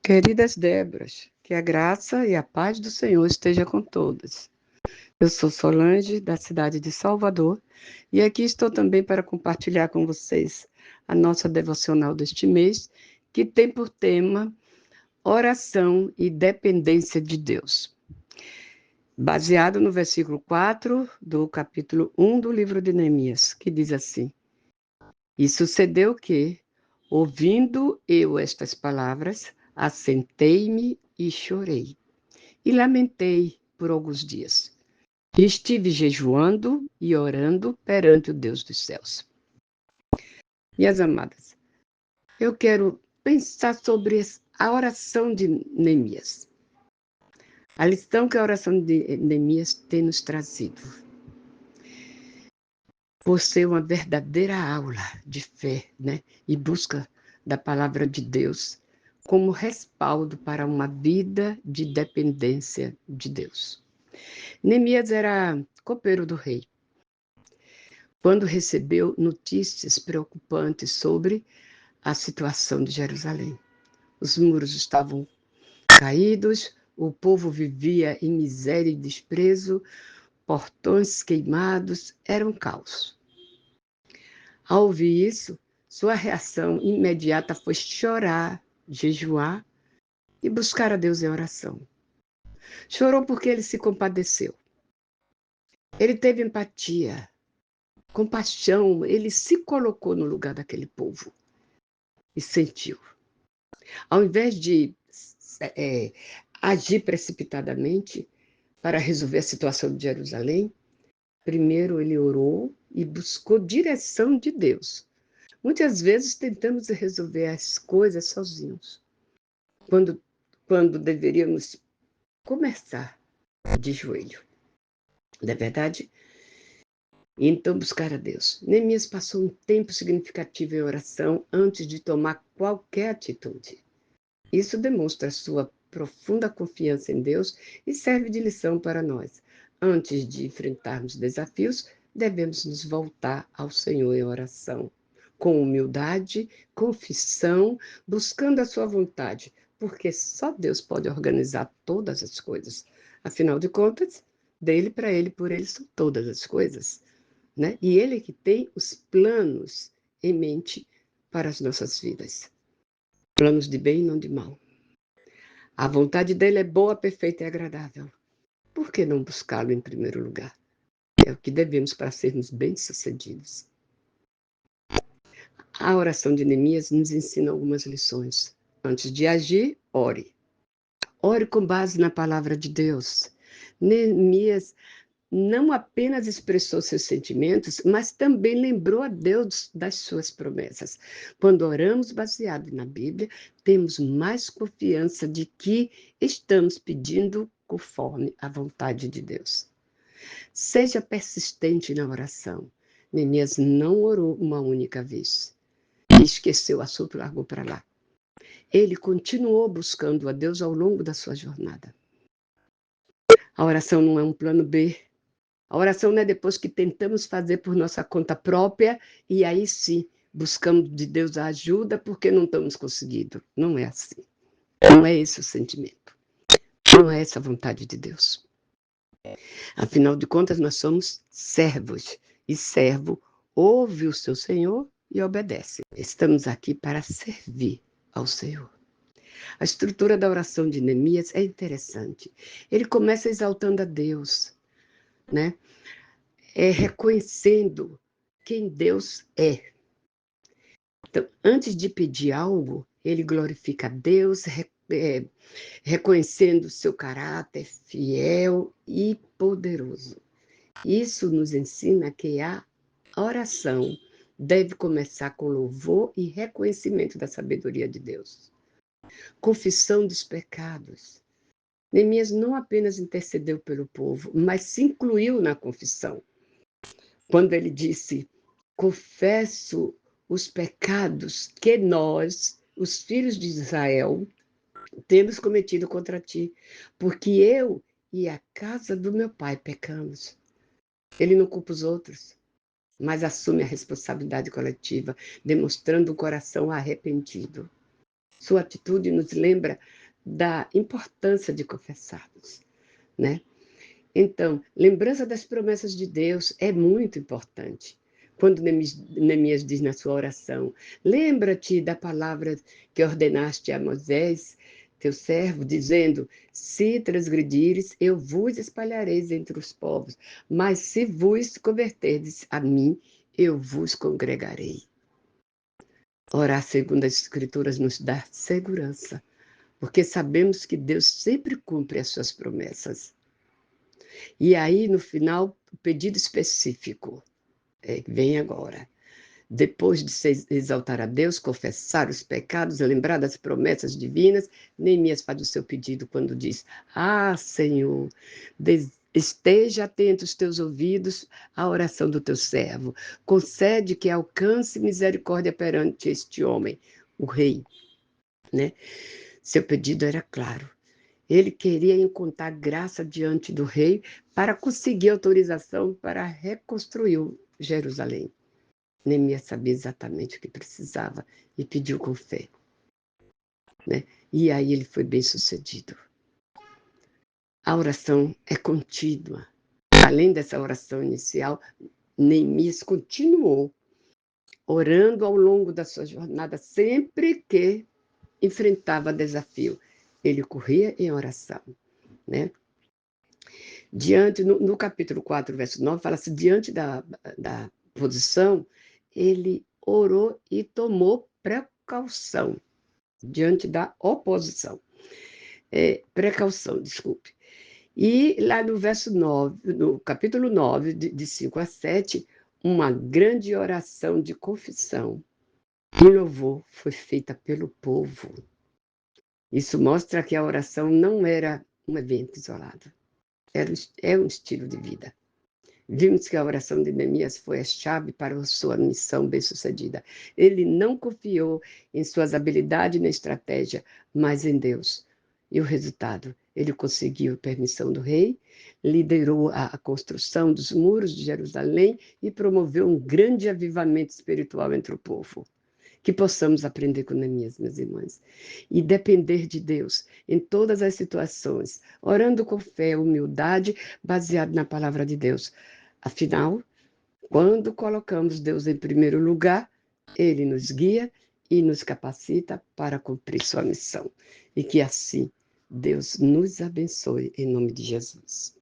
Queridas Déboras, que a graça e a paz do Senhor esteja com todas. Eu sou Solange, da cidade de Salvador, e aqui estou também para compartilhar com vocês a nossa devocional deste mês, que tem por tema oração e dependência de Deus. Baseado no versículo 4 do capítulo 1 do livro de Neemias, que diz assim: E sucedeu que, ouvindo eu estas palavras, assentei-me e chorei, e lamentei por alguns dias. E estive jejuando e orando perante o Deus dos céus. Minhas amadas, eu quero pensar sobre a oração de Neemias. A lição que a oração de Neemias tem nos trazido. Por ser uma verdadeira aula de fé, né? E busca da palavra de Deus como respaldo para uma vida de dependência de Deus. Neemias era copeiro do rei. Quando recebeu notícias preocupantes sobre a situação de Jerusalém. Os muros estavam caídos, o povo vivia em miséria e desprezo, portões queimados, era um caos. Ao ouvir isso, sua reação imediata foi chorar, jejuar e buscar a Deus em oração. Chorou porque ele se compadeceu. Ele teve empatia, compaixão, ele se colocou no lugar daquele povo e sentiu. Ao invés de agir precipitadamente para resolver a situação de Jerusalém, primeiro ele orou e buscou direção de Deus. Muitas vezes tentamos resolver as coisas sozinhos, quando deveríamos começar de joelho. Não é verdade? Então, buscar a Deus. Neemias passou um tempo significativo em oração antes de tomar qualquer atitude. Isso demonstra sua profunda confiança em Deus e serve de lição para nós. Antes de enfrentarmos desafios, devemos nos voltar ao Senhor em oração, com humildade, confissão, buscando a sua vontade, porque só Deus pode organizar todas as coisas. Afinal de contas, dele, para ele, por ele são todas as coisas, né? E ele que tem os planos em mente para as nossas vidas. Planos de bem e não de mal. A vontade dele é boa, perfeita e agradável. Por que não buscá-lo em primeiro lugar? É o que devemos para sermos bem-sucedidos. A oração de Neemias nos ensina algumas lições. Antes de agir, ore. Ore com base na palavra de Deus. Neemias não apenas expressou seus sentimentos, mas também lembrou a Deus das suas promessas. Quando oramos baseado na Bíblia, temos mais confiança de que estamos pedindo conforme a vontade de Deus. Seja persistente na oração. Neemias não orou uma única vez e esqueceu o assunto e largou para lá. Ele continuou buscando a Deus ao longo da sua jornada. A oração não é um plano B. A oração não é depois que tentamos fazer por nossa conta própria e aí sim buscamos de Deus a ajuda porque não estamos conseguindo. Não é assim. Não é esse o sentimento. Não é essa a vontade de Deus. Afinal de contas, nós somos servos e servo ouve o seu Senhor e obedece. Estamos aqui para servir ao Senhor. A estrutura da oração de Neemias é interessante. Ele começa exaltando a Deus, né? Reconhecendo quem Deus é. Então, antes de pedir algo, ele glorifica a Deus, reconhecendo seu caráter fiel e poderoso. Isso nos ensina que a oração deve começar com louvor e reconhecimento da sabedoria de Deus. Confissão dos pecados. Neemias não apenas intercedeu pelo povo, mas se incluiu na confissão. Quando ele disse, confesso os pecados que nós, os filhos de Israel, temos cometido contra ti, porque eu e a casa do meu pai pecamos. Ele não culpa os outros, mas assume a responsabilidade coletiva, demonstrando um coração arrependido. Sua atitude nos lembra da importância de confessarmos, né? Então, lembrança das promessas de Deus é muito importante. Quando Neemias diz na sua oração, lembra-te da palavra que ordenaste a Moisés, teu servo, dizendo, se transgredires, eu vos espalhareis entre os povos, mas se vos converterdes a mim, eu vos congregarei. Orar segundo as Escrituras nos dá segurança, porque sabemos que Deus sempre cumpre as suas promessas. E aí, no final, o pedido específico vem agora. Depois de se exaltar a Deus, confessar os pecados, lembrar das promessas divinas, Neemias faz o seu pedido quando diz: Ah, Senhor, esteja atento os teus ouvidos à oração do teu servo. Concede que alcance misericórdia perante este homem, o rei. Né? Seu pedido era claro. Ele queria encontrar graça diante do rei para conseguir autorização para reconstruir Jerusalém. Neemias sabia exatamente o que precisava e pediu com fé. Né? E aí ele foi bem sucedido. A oração é contínua. Além dessa oração inicial, Neemias continuou orando ao longo da sua jornada, sempre que enfrentava desafio. Ele corria em oração. Né? Diante, no capítulo 4, verso 9, fala-se, diante da posição, ele orou e tomou precaução, diante da oposição. Precaução, desculpe. E lá no verso 9, no capítulo 9, de 5 a 7, uma grande oração de confissão e louvor foi feita pelo povo. Isso mostra que a oração não era um evento isolado. É um estilo de vida. Vimos que a oração de Neemias foi a chave para a sua missão bem-sucedida. Ele não confiou em suas habilidades na estratégia, mas em Deus. E o resultado? Ele conseguiu permissão do rei, liderou a construção dos muros de Jerusalém e promoveu um grande avivamento espiritual entre o povo. Que possamos aprender com Neemias, meus irmãos, e depender de Deus em todas as situações, orando com fé, humildade, baseado na palavra de Deus. Afinal, quando colocamos Deus em primeiro lugar, Ele nos guia e nos capacita para cumprir sua missão. E que assim Deus nos abençoe em nome de Jesus.